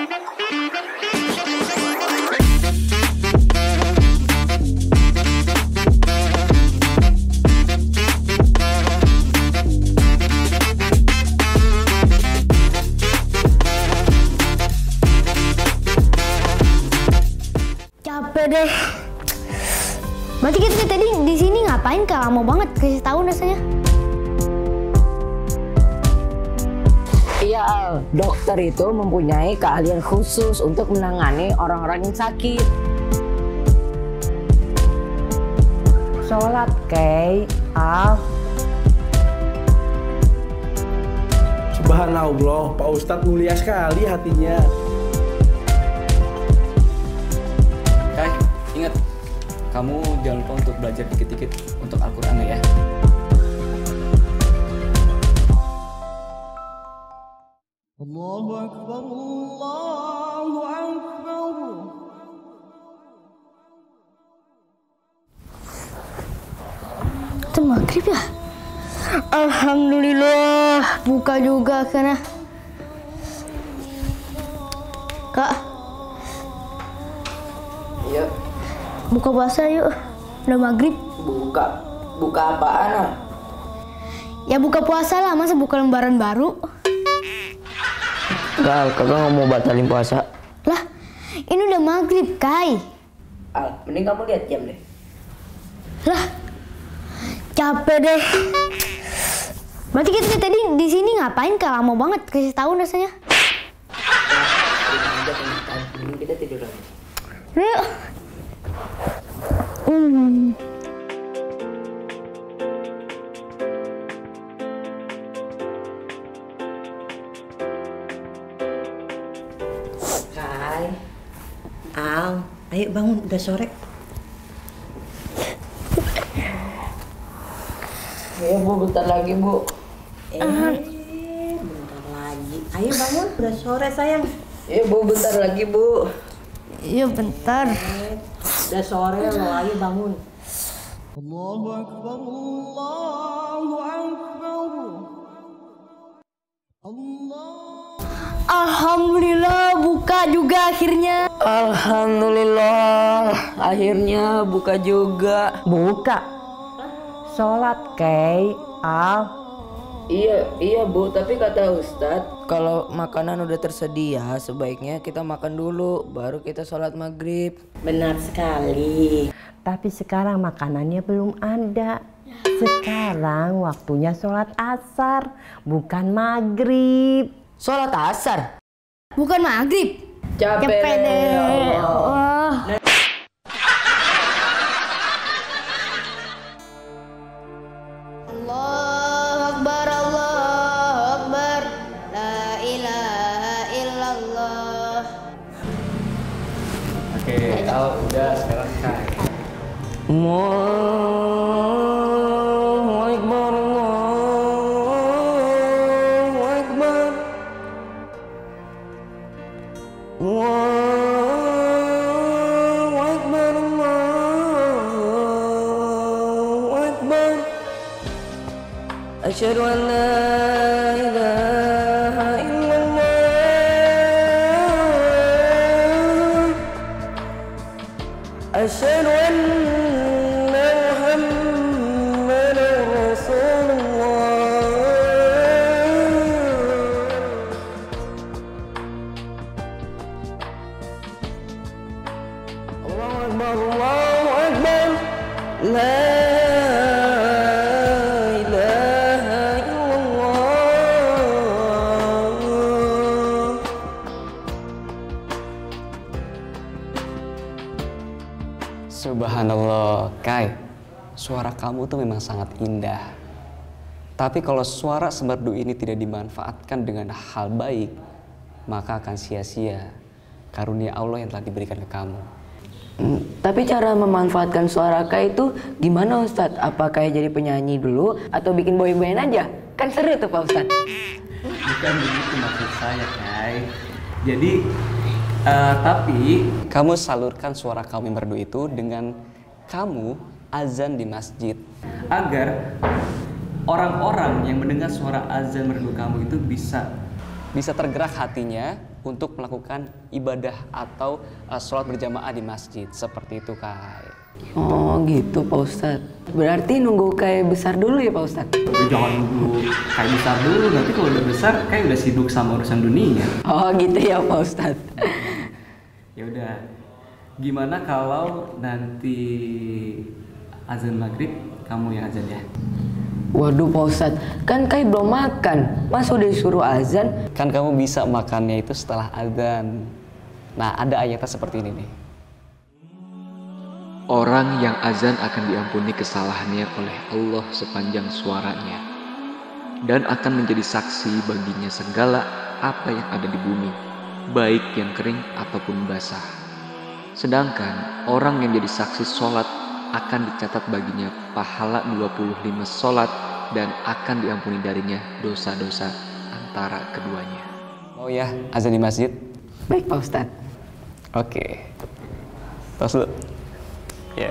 Capek deh. Berarti kita tadi di sini ngapain? Kak, lama banget, kasih tahu rasanya. Iya, Al. Dokter itu mempunyai keahlian khusus untuk menangani orang-orang yang sakit. Sholat, Kay, Al. Subhanallah, Pak Ustadz mulia sekali hatinya. Kay, ingat, kamu jangan lupa untuk belajar dikit-dikit untuk Al-Quran ya. Allahu Akbar, Allahu Akbar. Itu maghrib ya? Alhamdulillah, buka juga karena. Kak, Yuk, buka puasa yuk. Udah maghrib. buka apaan, Al? Ya buka puasa lah, masa buka lembaran baru? Gal, kakak nggak mau batalin puasa. Lah, ini udah maghrib, Kai. Al, mending kamu lihat jam deh. Lah, capek deh. Berarti kita tadi di sini ngapain? Kak, lama banget, kasih tahu rasanya. Mending kita tidur lagi. Yuk. Kai, Al, ayo bangun, udah sore. Ya Bu, bentar lagi Bu. Bentar lagi. Ayo bangun, udah sore sayang. Ya Bu, bentar lagi Bu. Iya bentar. Udah sore loh, ayo bangun. Allahu Akbar, Allahu Akbar. Allah. Alhamdulillah, buka juga akhirnya. Alhamdulillah, akhirnya buka juga. Buka? Sholat, Kay, Al. Iya Bu, tapi kata Ustadz, kalau makanan udah tersedia, sebaiknya kita makan dulu, baru kita sholat maghrib. Benar sekali. Tapi sekarang makanannya belum ada. Sekarang waktunya sholat asar, bukan maghrib. Sholat asar? Bukan maghrib. Capek deh. ya Allah. Allahu Akbar, Allahu Akbar. La ilaha illallah. Oke, Al, udah sekarang Kay. Allahu Akbar, Allahu Akbar. Allahu Akbar, Allahu Akbar. Asyhadu an la ilaha illallah. Asyhadu anna Muhammadan Rasulullah. Allahu Akbar, Allahu Akbar. La ilaha illallah. Subhanallah, Kay. Suara kamu tuh memang sangat indah. Tapi kalau suara semerdu ini tidak dimanfaatkan dengan hal baik, maka akan sia-sia karunia Allah yang telah diberikan ke kamu. Tapi cara memanfaatkan suara Kay itu gimana Ustadz? Apa kayak jadi penyanyi dulu atau bikin boy band aja? Kan seru tuh Pak Ustadz. Bukan begitu maksud saya, Kay. Jadi, tapi kamu salurkan suara kamu yang merdu itu dengan kamu azan di masjid. Agar orang-orang yang mendengar suara azan merdu kamu itu bisa tergerak hatinya untuk melakukan ibadah atau sholat berjamaah di masjid. Seperti itu, Kai. Oh gitu Pak Ustadz. Berarti nunggu Kai besar dulu ya Pak Ustadz? Jangan nunggu kayak besar dulu, nanti kalau udah besar kayak udah sibuk sama urusan dunia. Oh gitu ya Pak Ustadz. Ya udah, gimana kalau nanti azan maghrib kamu yang azan ya? Waduh Pak Ustadz, kan Kai belum makan, masa udah disuruh azan? Kan kamu bisa makannya itu setelah azan. Nah, ada ayatnya seperti ini nih. Orang yang azan akan diampuni kesalahannya oleh Allah sepanjang suaranya, dan akan menjadi saksi baginya segala apa yang ada di bumi, baik yang kering ataupun basah. Sedangkan orang yang jadi saksi sholat akan dicatat baginya pahala 25 sholat dan akan diampuni darinya dosa-dosa antara keduanya. Mau ya azan di masjid? Baik Pak Ustadz. Oke. Tos dulu. Ya.